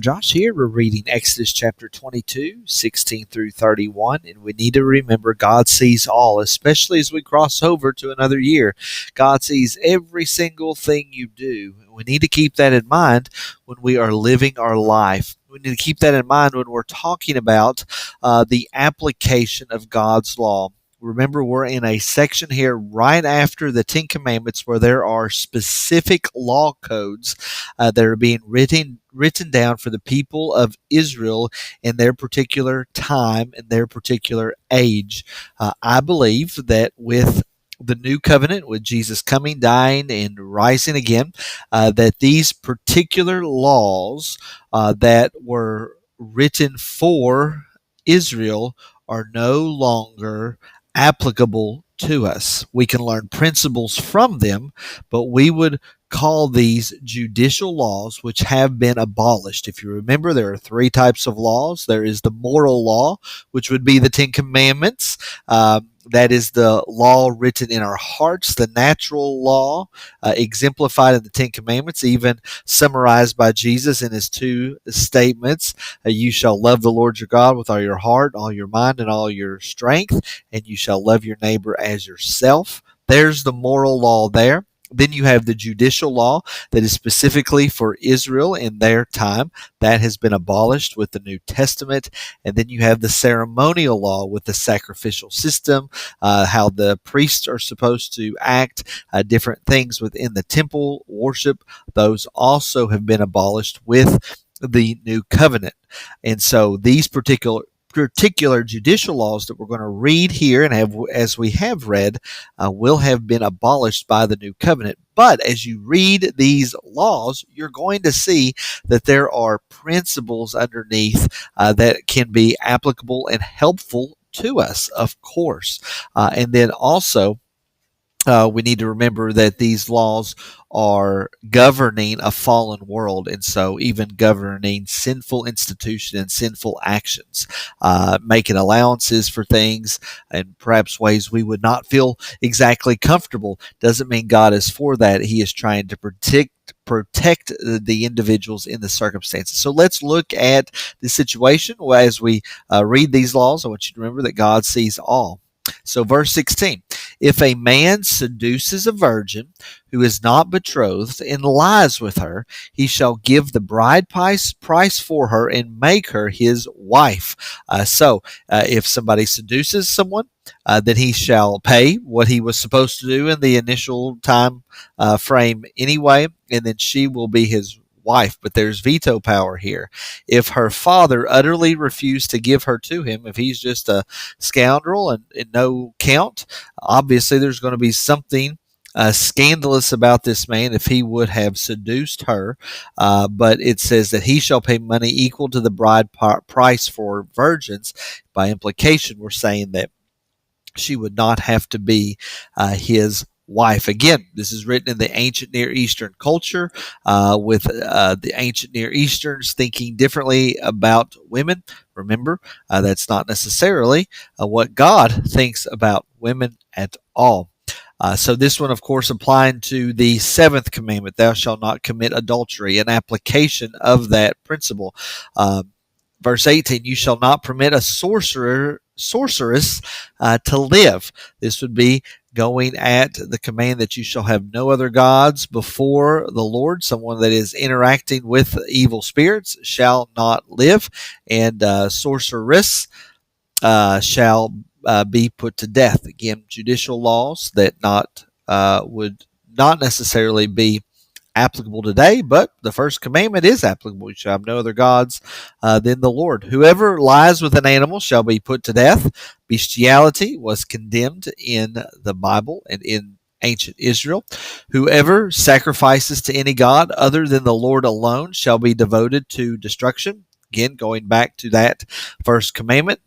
Josh here. We're reading Exodus chapter 22, 16 through 31, and we need to remember God sees all, especially as we cross over to another year. God sees every single thing you do. We need to keep that in mind when we are living our life. We need to keep that in mind when we're talking about the application of God's law. Remember, we're in a section here right after the Ten Commandments where there are specific law codes that are being written down for the people of Israel in their particular time and their particular age. I believe that with the new covenant, with Jesus coming, dying, and rising again, that these particular laws that were written for Israel are no longer applicable to us. We can learn principles from them, but we would call these judicial laws, which have been abolished. If you remember, there are three types of laws. There is the moral law, which would be the Ten Commandments. That is the law written in our hearts, the natural law, exemplified in the Ten Commandments, even summarized by Jesus in his two statements. You shall love the Lord your God with all your heart, all your mind, and all your strength, and you shall love your neighbor as yourself. There's the moral law there. Then you have the judicial law that is specifically for Israel in their time. That has been abolished with the New Testament. And then you have the ceremonial law with the sacrificial system, how the priests are supposed to act, different things within the temple worship. Those also have been abolished with the new covenant. And so these particular judicial laws that we're going to read here and have, as we have read, will have been abolished by the new covenant. But as you read these laws, you're going to see that there are principles underneath that can be applicable and helpful to us, of course. And then also, we need to remember that these laws are governing a fallen world, and so even governing sinful institutions and sinful actions, making allowances for things and perhaps ways we would not feel exactly comfortable. Doesn't mean God is for that. He is trying to protect the individuals in the circumstances. So let's look at the situation as we read these laws. I want you to remember that God sees all. So verse 16, if a man seduces a virgin who is not betrothed and lies with her, he shall give the bride price for her and make her his wife. If somebody seduces someone, then he shall pay what he was supposed to do in the initial time frame anyway, and then she will be his wife. But there's veto power here. If her father utterly refused to give her to him, if he's just a scoundrel and no count, obviously there's going to be something scandalous about this man if he would have seduced her. But it says that he shall pay money equal to the bride price for virgins. By implication, we're saying that she would not have to be his wife. Again, this is written in the ancient Near Eastern culture, with the ancient Near Easterns thinking differently about women. Remember, that's not necessarily what God thinks about women at all. So this one, of course, applying to the seventh commandment, thou shalt not commit adultery, an application of that principle. Verse 18, you shall not permit a sorceress to live. This would be going at the command that you shall have no other gods before the Lord. Someone that is interacting with evil spirits shall not live, and sorceress shall be put to death. Again, judicial laws that would not necessarily be applicable today, but the first commandment is applicable. You shall have no other gods than the Lord. Whoever lies with an animal shall be put to death. Bestiality was condemned in the Bible and in ancient Israel. Whoever sacrifices to any god other than the Lord alone shall be devoted to destruction. Again, going back to that first commandment.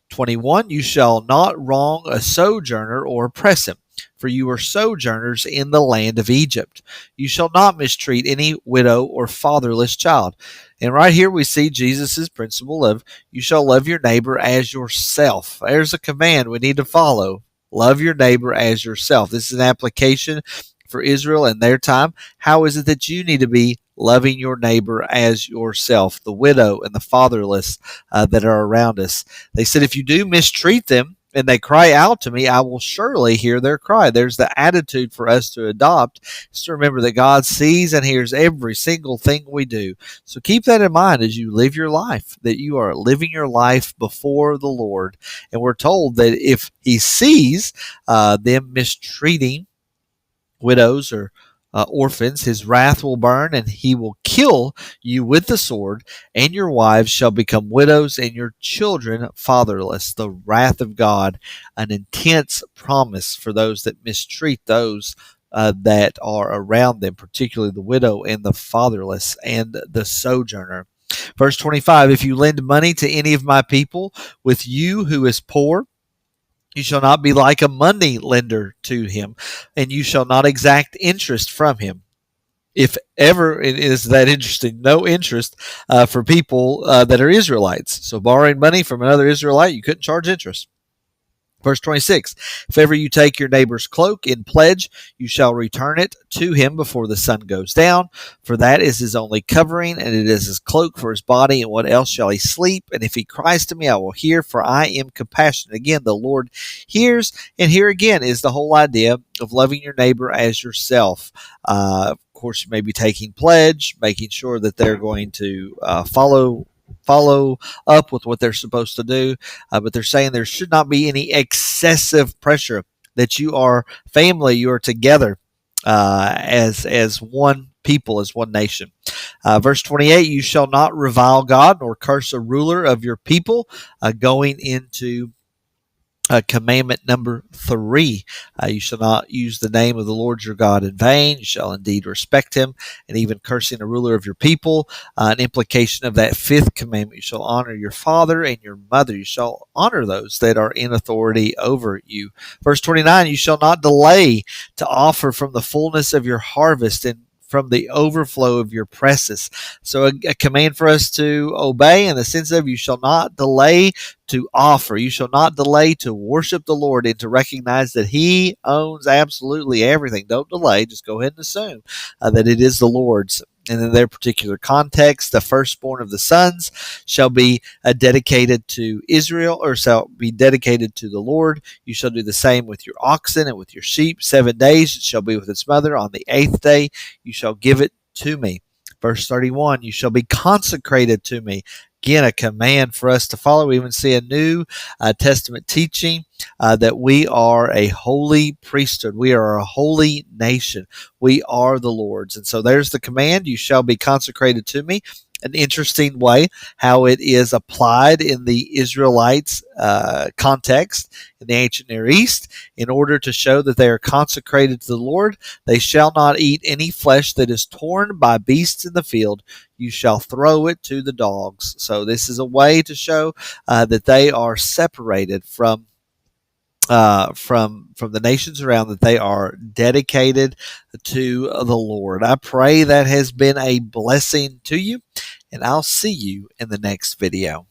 21, you shall not wrong a sojourner or oppress him, for you are sojourners in the land of Egypt. You shall not mistreat any widow or fatherless child. And right here we see Jesus' principle of you shall love your neighbor as yourself. There's a command we need to follow. Love your neighbor as yourself. This is an application for Israel in their time, how is it that you need to be loving your neighbor as yourself, the widow and the fatherless that are around us? They said, if you do mistreat them and they cry out to me, I will surely hear their cry. There's the attitude for us to adopt, is to remember that God sees and hears every single thing we do. So keep that in mind as you live your life, that you are living your life before the Lord. And we're told that if he sees them mistreating widows or orphans, his wrath will burn, and he will kill you with the sword, and your wives shall become widows, and your children fatherless. The wrath of God, an intense promise for those that mistreat those that are around them, particularly the widow and the fatherless and the sojourner. Verse 25, if you lend money to any of my people with you who is poor, you shall not be like a money lender to him, and you shall not exact interest from him. If ever, it is that interesting, no interest for people that are Israelites. So borrowing money from another Israelite, you couldn't charge interest. Verse 26, if ever you take your neighbor's cloak in pledge, you shall return it to him before the sun goes down, for that is his only covering, and it is his cloak for his body, and what else shall he sleep? And if he cries to me, I will hear, for I am compassionate. Again, the Lord hears, and here again is the whole idea of loving your neighbor as yourself. Of course, you may be taking pledge, making sure that they're going to follow up with what they're supposed to do, but they're saying there should not be any excessive pressure, that you are family, you are together as one people, as one nation. Verse 28, you shall not revile God nor curse a ruler of your people, going into commandment number 3, you shall not use the name of the Lord your God in vain. You shall indeed respect him, and even cursing a ruler of your people. An implication of that 5th commandment, you shall honor your father and your mother. You shall honor those that are in authority over you. Verse 29, you shall not delay to offer from the fullness of your harvest and from the overflow of your presses. So a command for us to obey in the sense of you shall not delay to offer. You shall not delay to worship the Lord and to recognize that he owns absolutely everything. Don't delay. Just go ahead and assume that it is the Lord's. And in their particular context, the firstborn of the sons shall be dedicated to Israel, or shall be dedicated to the Lord. You shall do the same with your oxen and with your sheep. 7 days it shall be with its mother. On the 8th day you shall give it to me. Verse 31, you shall be consecrated to me. Again, a command for us to follow. We even see a New Testament teaching that we are a holy priesthood. We are a holy nation. We are the Lord's. And so there's the command, you shall be consecrated to me. An interesting way how it is applied in the Israelites' context in the ancient Near East. In order to show that they are consecrated to the Lord, they shall not eat any flesh that is torn by beasts in the field. You shall throw it to the dogs. So this is a way to show that they are separated from the nations around, that they are dedicated to the Lord. I pray that has been a blessing to you, and I'll see you in the next video.